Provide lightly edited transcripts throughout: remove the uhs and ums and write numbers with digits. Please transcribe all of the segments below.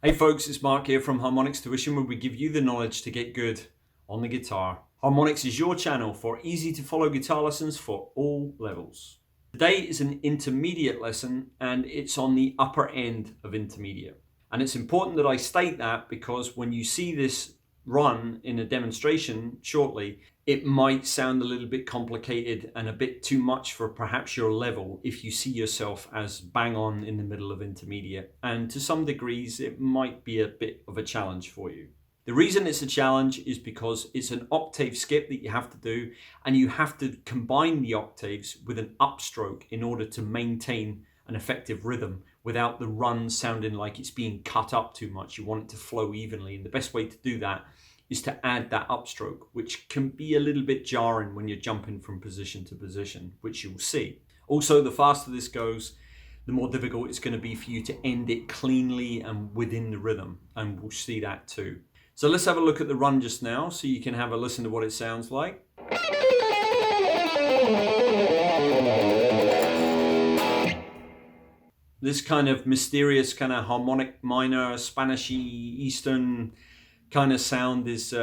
Hey folks, it's Mark here from Harmonix Tuition, where we give you the knowledge to get good on the guitar. Harmonix is your channel for easy to follow guitar lessons for all levels. Today is an intermediate lesson and it's on the upper end of intermediate. And it's important that I state that because when you see this run in a demonstration shortly, it might sound a little bit complicated and a bit too much for perhaps your level if you see yourself as bang on in the middle of intermediate. And to some degrees, it might be a bit of a challenge for you. The reason it's a challenge is because it's an octave skip that you have to do, and you have to combine the octaves with an upstroke in order to maintain an effective rhythm without the run sounding like it's being cut up too much. You want it to flow evenly, and the best way to do that is to add that upstroke, which can be a little bit jarring when you're jumping from position to position, which you'll see. Also, the faster this goes, the more difficult it's going to be for you to end it cleanly and within the rhythm, and we'll see that too. So let's have a look at the run just now so you can have a listen to what it sounds like. This kind of mysterious, kind of harmonic minor, Spanishy, Eastern kind of sound is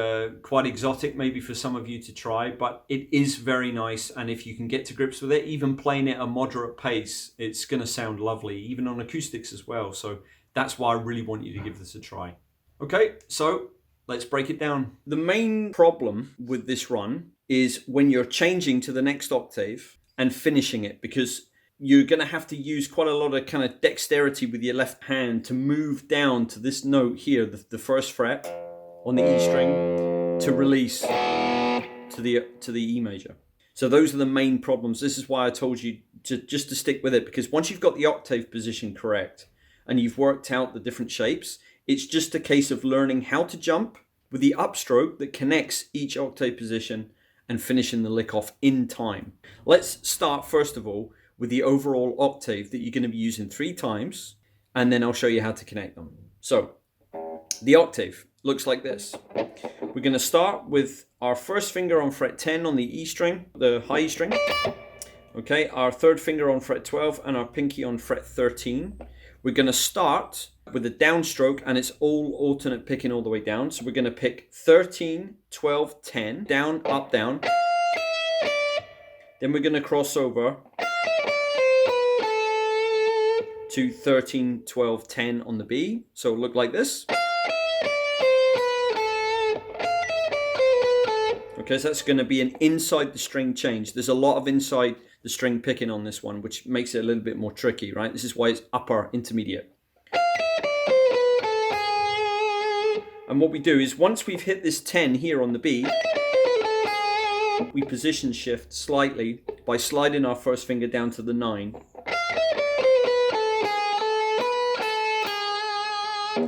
quite exotic maybe for some of you to try, but it is very nice, and if you can get to grips with it, even playing it at a moderate pace, it's going to sound lovely, even on acoustics as well. So that's why I really want you to give this a try. Okay, so let's break it down. The main problem with this run is when you're changing to the next octave and finishing it, because you're going to have to use quite a lot of kind of dexterity with your left hand to move down to this note here, the first fret on the E string, to release to the E major. So those are the main problems. This is why I told you to stick with it, because once you've got the octave position correct and you've worked out the different shapes, it's just a case of learning how to jump with the upstroke that connects each octave position and finishing the lick off in time. Let's start first of all with the overall octave that you're going to be using 3 times, and then I'll show you how to connect them. So the octave looks like this. We're going to start with our first finger on fret 10 on the E string, the high E string. Okay, our third finger on fret 12 and our pinky on fret 13. We're going to start with a downstroke, and it's all alternate picking all the way down. So we're going to pick 13, 12, 10, down, up, down. Then we're going to cross over to 13, 12, 10 on the B. So it'll look like this. Okay, so that's going to be an inside the string change. There's a lot of inside the string picking on this one, which makes it a little bit more tricky, right? This is why it's upper intermediate. And what we do is once we've hit this 10 here on the B, we position shift slightly by sliding our first finger down to the 9.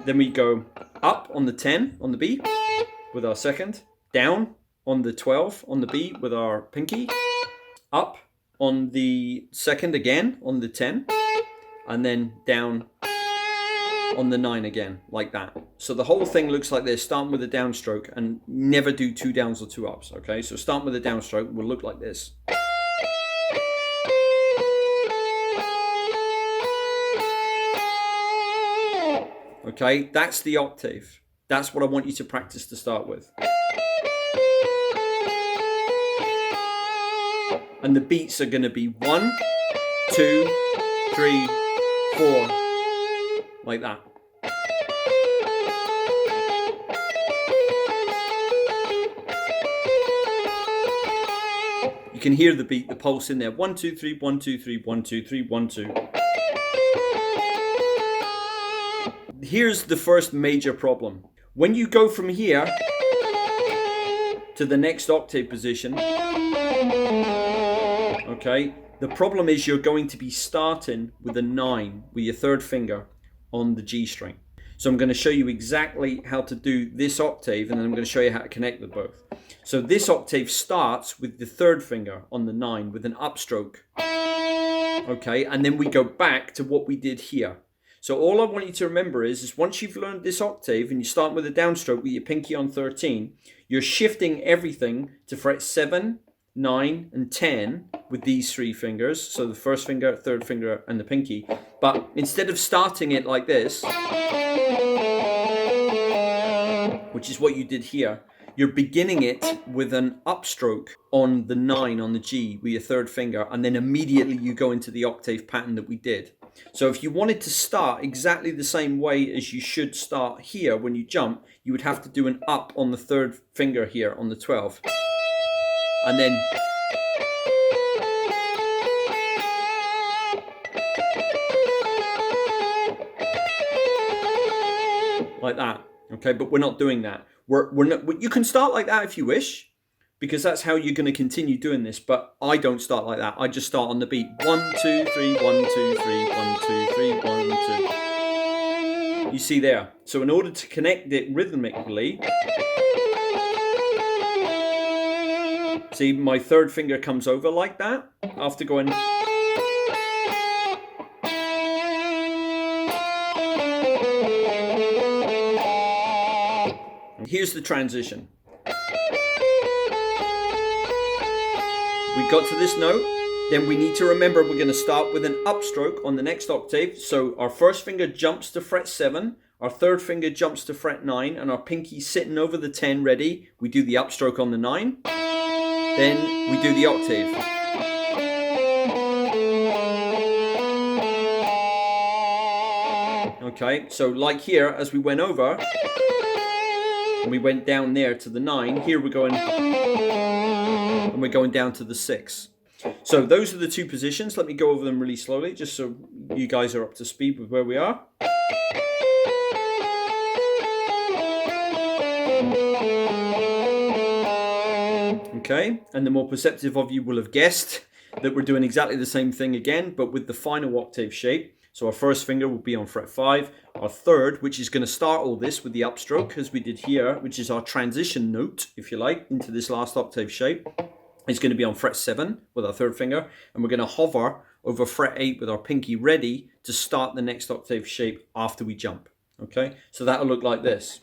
Then we go up on the 10 on the B with our second, down on the 12 on the B with our pinky, up on the second again on the 10, and then down on the 9 again, like that. So the whole thing looks like this, starting with a downstroke, and never do 2 downs or 2 ups, okay? So starting with a downstroke will look like this. Okay, that's the octave. That's what I want you to practice to start with. And the beats are going to be 1, 2, 3, 4, like that. You can hear the beat, the pulse in there. 1, 2, 3, 1, 2, 3, 1, 2, 3, 1, 2. Here's the first major problem. When you go from here to the next octave position, okay, the problem is you're going to be starting with a 9 with your third finger on the G string. So I'm going to show you exactly how to do this octave, and then I'm going to show you how to connect the both. So this octave starts with the third finger on the 9 with an upstroke. Okay, and then we go back to what we did here. So all I want you to remember is once you've learned this octave and you start with a downstroke with your pinky on 13, you're shifting everything to fret 7, 9, and 10 with these 3 fingers. So the first finger, third finger, and the pinky. But instead of starting it like this, which is what you did here, you're beginning it with an upstroke on the 9 on the G with your third finger, and then immediately you go into the octave pattern that we did. So if you wanted to start exactly the same way as you should start here when you jump, you would have to do an up on the third finger here on the 12. And then like that. Okay, but we're not doing that. We're not, you can start like that if you wish, because that's how you're going to continue doing this, but I don't start like that. I just start on the beat. 1, 2, 3, 1, 2, 3, 1, 2, 3, 1, 2. You see there. So in order to connect it rhythmically, see, my third finger comes over like that after going. Here's the transition. We got to this note, then we need to remember we're going to start with an upstroke on the next octave. So our first finger jumps to fret 7, our third finger jumps to fret 9, and our pinky sitting over the 10 ready. We do the upstroke on the 9, then we do the octave. Okay, so like here, as we went over, and we went down there to the 9, here we're going, and we're going down to the 6. So those are the two positions. Let me go over them really slowly, just so you guys are up to speed with where we are. Okay, and the more perceptive of you will have guessed that we're doing exactly the same thing again, but with the final octave shape. So our first finger will be on fret 5. Our third, which is going to start all this with the upstroke, as we did here, which is our transition note, if you like, into this last octave shape, is going to be on fret 7 with our third finger. And we're going to hover over fret 8 with our pinky ready to start the next octave shape after we jump. Okay, so that'll look like this.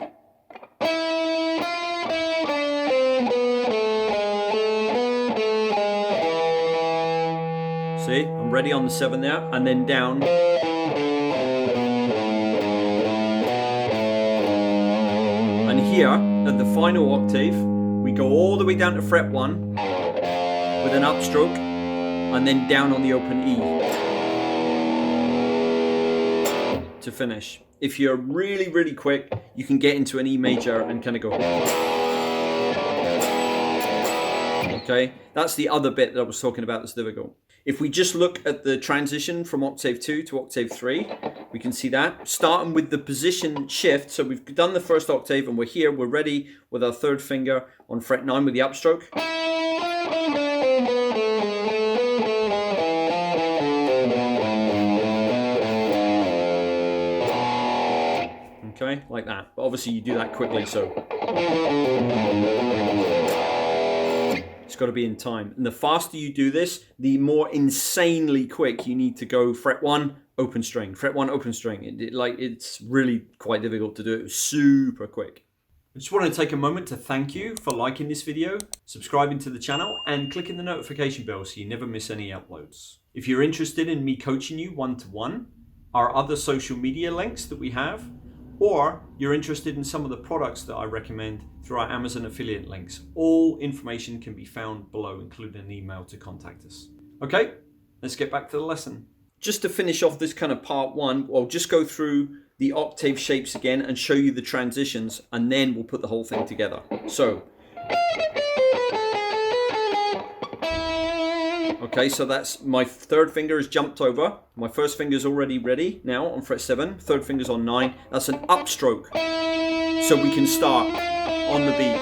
See, I'm ready on the 7 there, and then down. And here, at the final octave, we go all the way down to fret 1 with an upstroke, and then down on the open E to finish. If you're really, really quick, you can get into an E major and kind of go. Okay, that's the other bit that I was talking about that's difficult. If we just look at the transition from octave 2 to octave 3, we can see that. Starting with the position shift, so we've done the first octave and we're here, we're ready with our third finger on fret 9 with the upstroke. Okay, like that. But obviously you do that quickly, so it's got to be in time. And the faster you do this, the more insanely quick you need to go. Fret 1, open string. Fret 1, open string. It's really quite difficult to do it super quick. I just want to take a moment to thank you for liking this video, subscribing to the channel, and clicking the notification bell so you never miss any uploads. If you're interested in me coaching you one-to-one, our other social media links that we have, or you're interested in some of the products that I recommend through our Amazon affiliate links, all information can be found below, including an email to contact us. Okay, let's get back to the lesson. Just to finish off this kind of part 1, I'll just go through the octave shapes again and show you the transitions, and then we'll put the whole thing together. So, okay, so that's my third finger is jumped over. My first finger is already ready now on fret 7. Third finger's on 9. That's an upstroke. So we can start on the beat.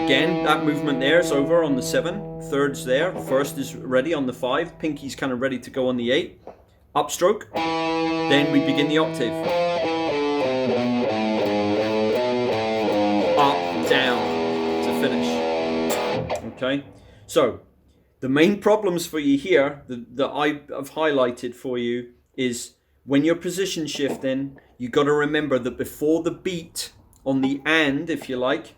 Again, that movement there is over on the 7. Third's there. First is ready on the 5. Pinky's kind of ready to go on the 8. Upstroke. Then we begin the octave. Up, down to finish. Okay, so the main problems for you here that I've highlighted for you is when you're position shifting, you got to remember that before the beat on the and, if you like,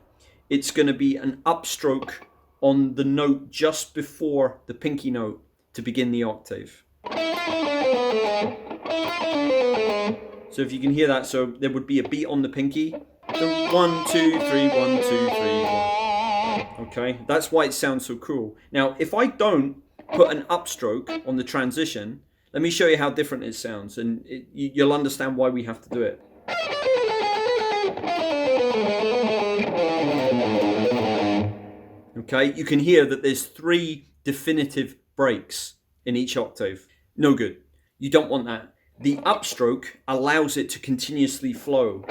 it's going to be an upstroke on the note just before the pinky note to begin the octave. So So if you can hear that, so there would be a beat on the pinky. So 1, 2, 3, 1, 2, 3, 1. Okay, that's why it sounds so cool. Now, if I don't put an upstroke on the transition, let me show you how different it sounds, and you'll understand why we have to do it. Okay, you can hear that there's 3 definitive breaks in each octave. No good. You don't want that. The upstroke allows it to continuously flow.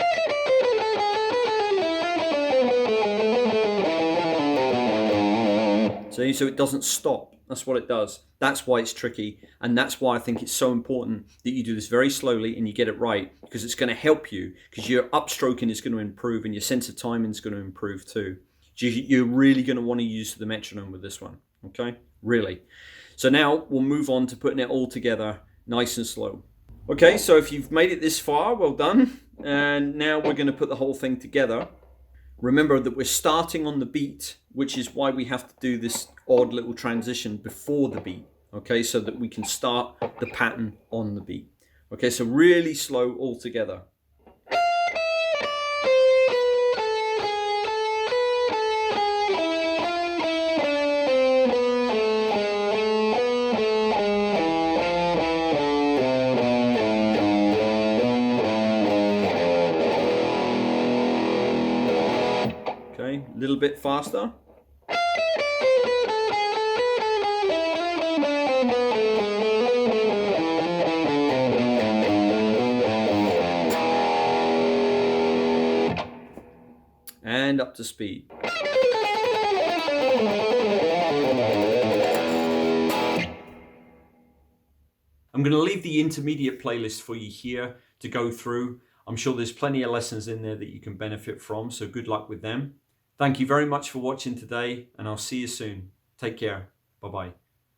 See, so it doesn't stop. That's what it does. That's why it's tricky, and that's why I think it's so important that you do this very slowly and you get it right, because it's going to help you, because your upstroking is going to improve and your sense of timing is going to improve too. You're really going to want to use the metronome with this one, okay? Really. So now we'll move on to putting it all together nice and slow. Okay, so if you've made it this far, well done. And now we're going to put the whole thing together. Remember that we're starting on the beat, which is why we have to do this odd little transition before the beat, okay, so that we can start the pattern on the beat. Okay, so really slow all together. Okay, a little bit faster. And up to speed. I'm going to leave the intermediate playlist for you here to go through. I'm sure there's plenty of lessons in there that you can benefit from, so good luck with them. Thank you very much for watching today, and I'll see you soon. Take care. Bye-bye.